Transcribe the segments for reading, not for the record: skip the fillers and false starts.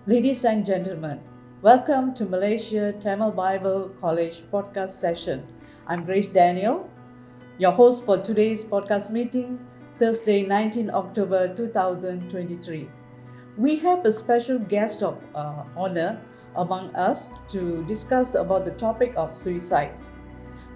Ladies and gentlemen, welcome to Malaysia Tamil Bible College podcast session. I'm Grace Daniel, your host for today's podcast meeting, Thursday, 19 October 2023. We have a special guest of honor among us to discuss about the topic of suicide.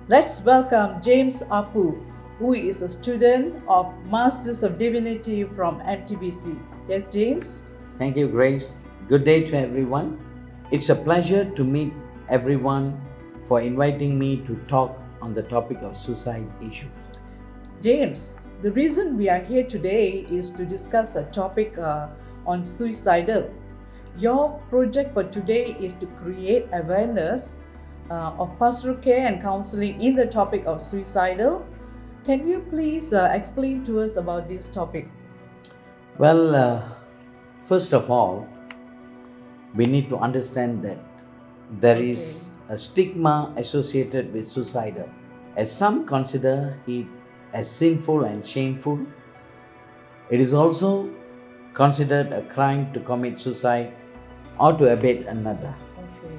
Let's welcome James Apu, who is a student of Masters of Divinity from MTBC. Yes, James? Thank you, Grace. Good day to everyone. It's a pleasure to meet everyone for inviting me to talk on the topic of suicide issues. James, the reason we are here today is to discuss a topic on suicidal. Your project for today is to create awareness of pastoral care and counseling in the topic of suicidal. Can you please explain to us about this topic? Well, first of all, we need to understand that there is a stigma associated with suicidal, as some consider it as sinful and shameful. It is also considered a crime to commit suicide or to abet another. Okay.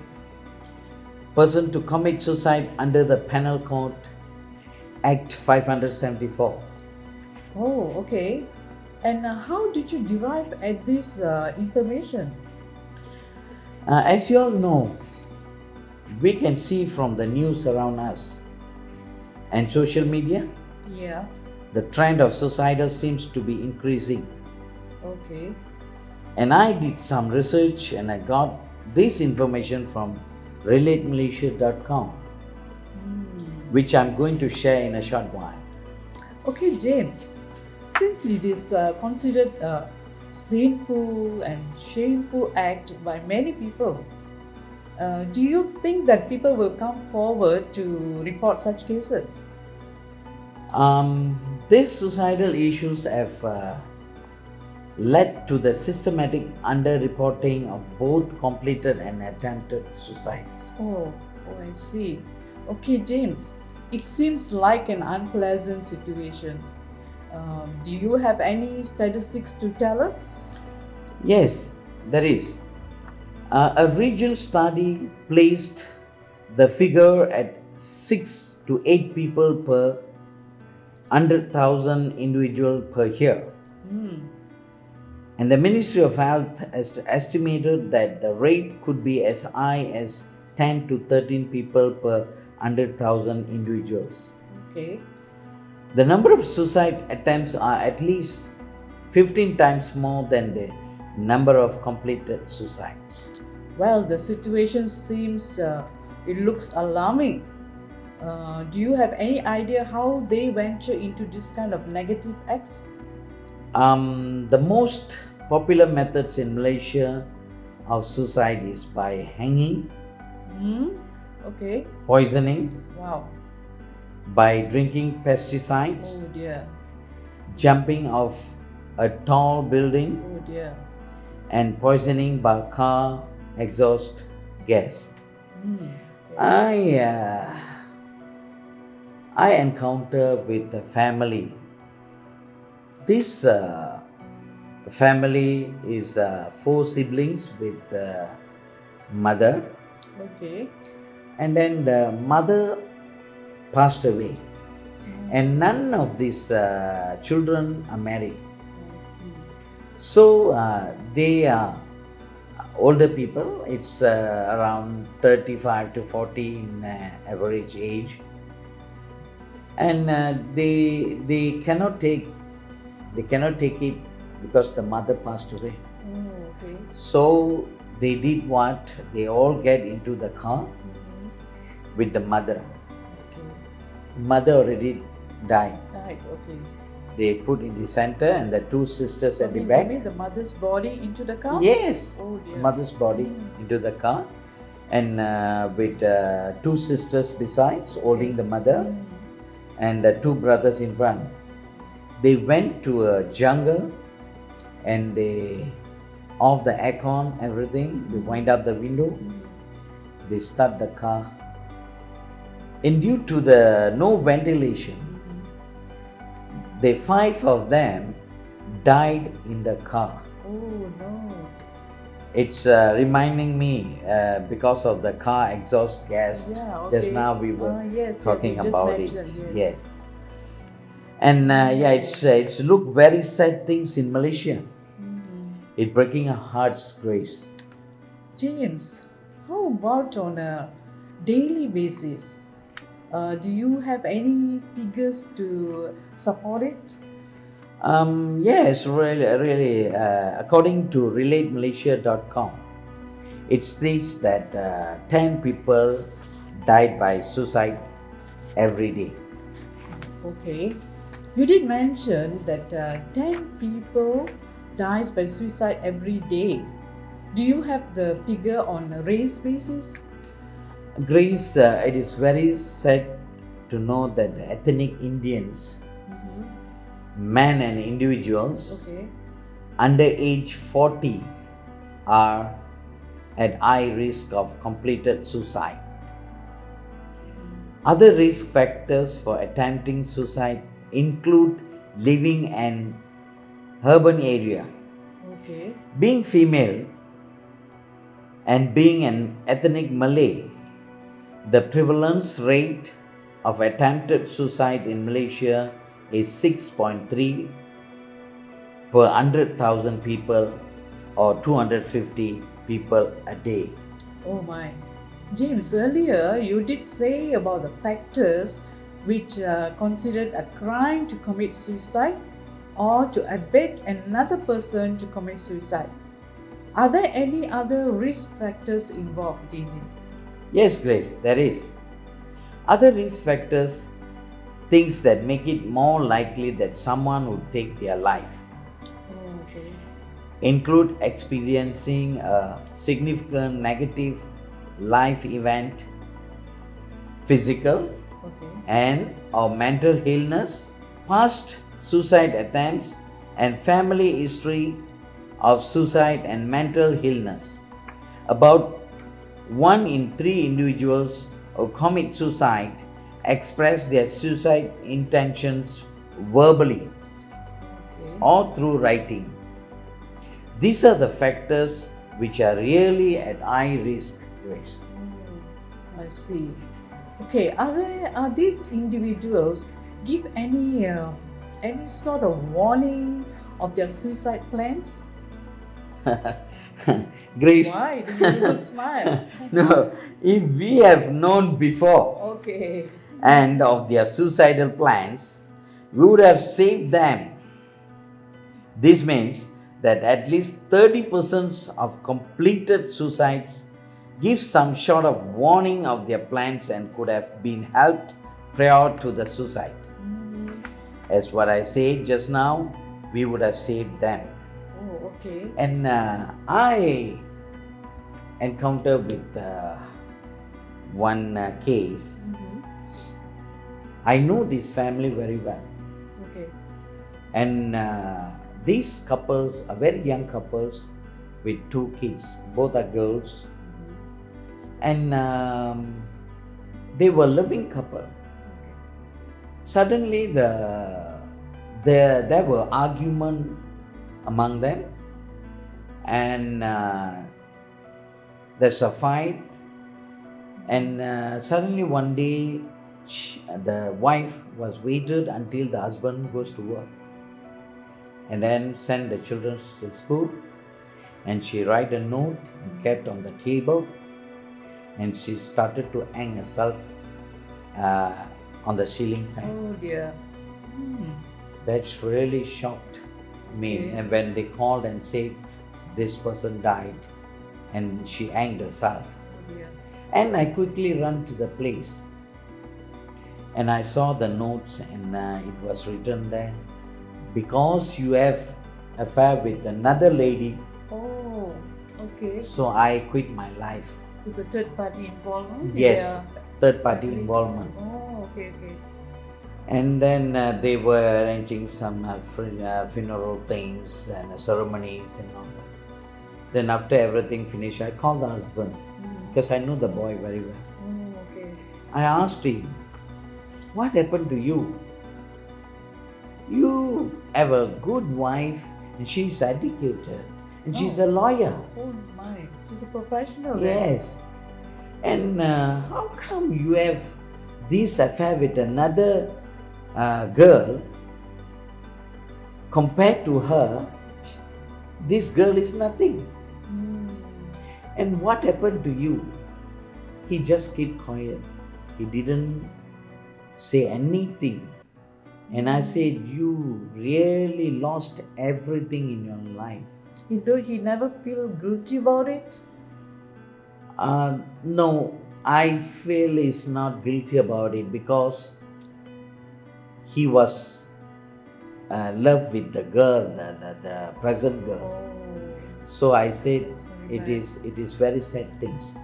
Person to commit suicide under the Penal Code Act 574. Oh, okay. And how did you derive at this information? As you all know, we can see from the news around us and social media, Yeah. the trend of suicidal seems to be increasing. Okay. And I did some research and I got this information from relatemalaysia.com, which I'm going to share in a short while. Okay, James, since it is considered a sinful and shameful act by many people, do you think that people will come forward to report such cases? These suicidal issues have led to the systematic underreporting of both completed and attempted suicides. Oh, I see. Okay, James, it seems like an unpleasant situation. Do you have any statistics to tell us? Yes, there is. A regional study placed the figure at 6 to 8 people per 100,000 individual per year. And the Ministry of Health has estimated that the rate could be as high as 10 to 13 people per 100,000 individuals. Okay. The number of suicide attempts are at least 15 times more than the number of completed suicides. Well, the situation seems, it looks alarming. Do you have any idea how they venture into this kind of negative acts? The most popular methods in Malaysia of suicide is by hanging, Okay. poisoning, Wow. by drinking pesticides, Oh dear. jumping off a tall building, Oh dear. and poisoning by car exhaust gas. Okay. I encounter with a family. This family is 4 siblings with mother, Okay. and then the mother passed away, and none of these children are married. I see. So they are older people. It's around 35 to 40 in average age, and they cannot take it because the mother passed away. Oh, okay. So they did what? They all get into the car with the mother. Okay. Mother already died. Right. Okay. They put in the center and the 2 sisters at the You back. mean the mother's body into the car? Yes, Oh dear. mother's body into the car, and with 2 sisters besides holding the mother, and the 2 brothers in front. They went to a jungle and they off the aircon, everything. They wind up the window. They start the car. And due to the no ventilation, the 5 of them died in the car. Oh no. It's reminding me because of the car exhaust gas. Yeah, okay. Just now we were Yes, talking you just about mentioned, it. yes. And yeah, it's look very sad things in Malaysia. It breaking our hearts, Grace. James, how about on a daily basis? Do you have any figures to support it? Yes, really. According to RelateMalaysia.com, it states that 10 people died by suicide every day. Okay. You did mention that 10 people dies by suicide every day. Do you have the figure on a race basis? Grace, it is very sad to know that the ethnic Indians, men and individuals under age 40 are at high risk of completed suicide. Other risk factors for attempting suicide include living in an urban area, being female, and being an ethnic Malay. The prevalence rate of attempted suicide in Malaysia is 6.3 per 100,000 people or 250 people a day. Oh my. James, earlier you did say about the factors which are considered a crime to commit suicide or to abet another person to commit suicide. Are there any other risk factors involved in it? Yes, Grace, there is. Other risk factors, things that make it more likely that someone would take their life, include experiencing a significant negative life event, physical and or mental illness, past suicide attempts, and family history of suicide and mental illness. About 1 in 3 individuals who commit suicide express their suicide intentions verbally or through writing. These are the factors which are really at high risk, Grace. I see. Okay, are these individuals give any sort of warning of their suicide plans? Grace. Why do you smile? No, if we have known before and of their suicidal plans, we would have saved them. This means that at least 30% of completed suicides give some sort of warning of their plans and could have been helped prior to the suicide. As what I said just now, we would have saved them. Oh, okay. And I encountered with one case. I know this family very well. Okay. And these couples are very young couples with 2 kids. Both are girls. And they were living couple. Suddenly there were argument among them, and there's a fight, and suddenly one day the wife was waited until the husband goes to work and then sent the children to school, and she write a note and kept on the table, and she started to hang herself on the ceiling fan. Oh dear. That's really shocked me. And when they called and said this person died and she hanged herself. Oh dear. And I quickly ran to the place and I saw the notes, and it was written there, because you have affair with another lady. Oh, okay. So I quit my life. Is a third party involvement? Yes, third party involvement. Oh, okay. And then they were arranging some funeral things and ceremonies and all that. Then after everything finished, I called the husband because I know the boy very well. Oh, okay. I asked him, what happened to you? You have a good wife and she's educated And she's a lawyer. Oh my, she's a professional. Yes. And how come you have this affair with another girl? Compared to her, this girl is nothing. And what happened to you? He just kept quiet. He didn't say anything. And I said, you really lost everything in your life. He never feel guilty about it? No, I feel he's not guilty about it because he was love with the girl, the present girl. Oh. So I said it is very sad things.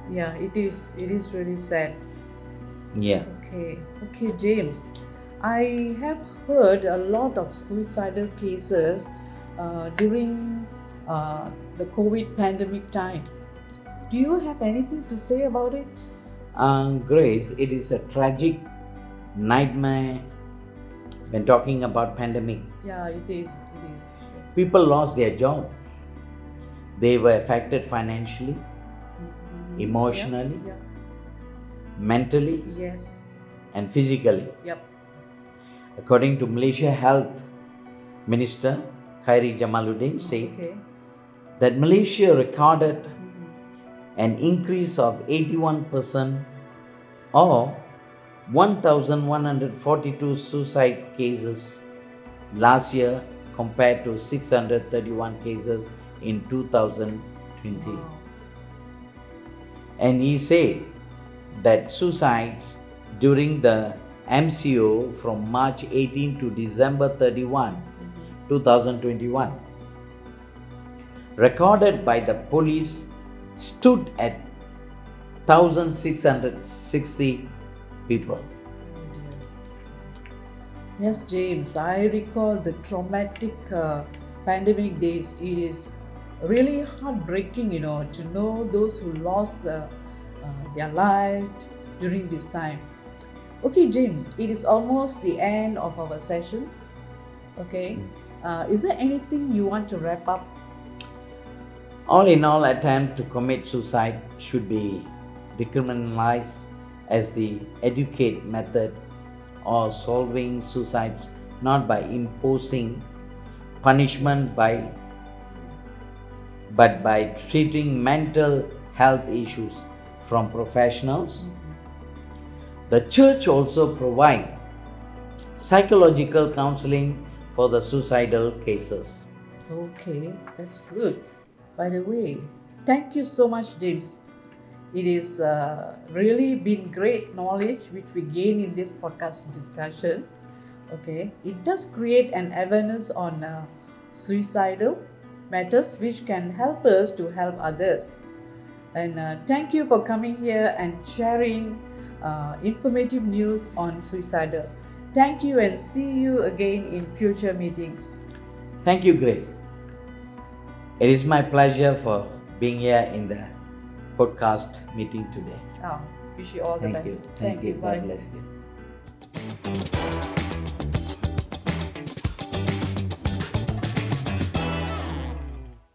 Yeah, it is really sad. Yeah. Okay, James. I have heard a lot of suicidal cases during the COVID pandemic time. Do you have anything to say about it? Grace, it is a tragic nightmare when talking about pandemic. Yeah, it is. Yes. People lost their job. They were affected financially, emotionally, mentally, yes, and physically. Yep. According to Malaysia Health Minister Khairi Jamaluddin said that Malaysia recorded an increase of 81% or 1,142 suicide cases last year compared to 631 cases in 2020. Wow. And he said that suicides during the MCO from March 18 to December 31, 2021, recorded by the police stood at 1,660 people. Yes, James, I recall the traumatic pandemic days. It is really heartbreaking, to know those who lost their life during this time. Okay, James, it is almost the end of our session. Okay, is there anything you want to wrap up? All in all, attempt to commit suicide should be decriminalized as the educate method of solving suicides, not by imposing punishment but by treating mental health issues from professionals. The church also provides psychological counseling for the suicidal cases. Okay, that's good. By the way, thank you so much, James. It is really been great knowledge which we gain in this podcast discussion. Okay, it does create an awareness on suicidal matters which can help us to help others. And thank you for coming here and sharing informative news on suicidal. Thank you and see you again in future meetings. Thank you, Grace. It is my pleasure for being here in the podcast meeting today. Wish you all the Thank you. best. Thank you. Bye. God bless you.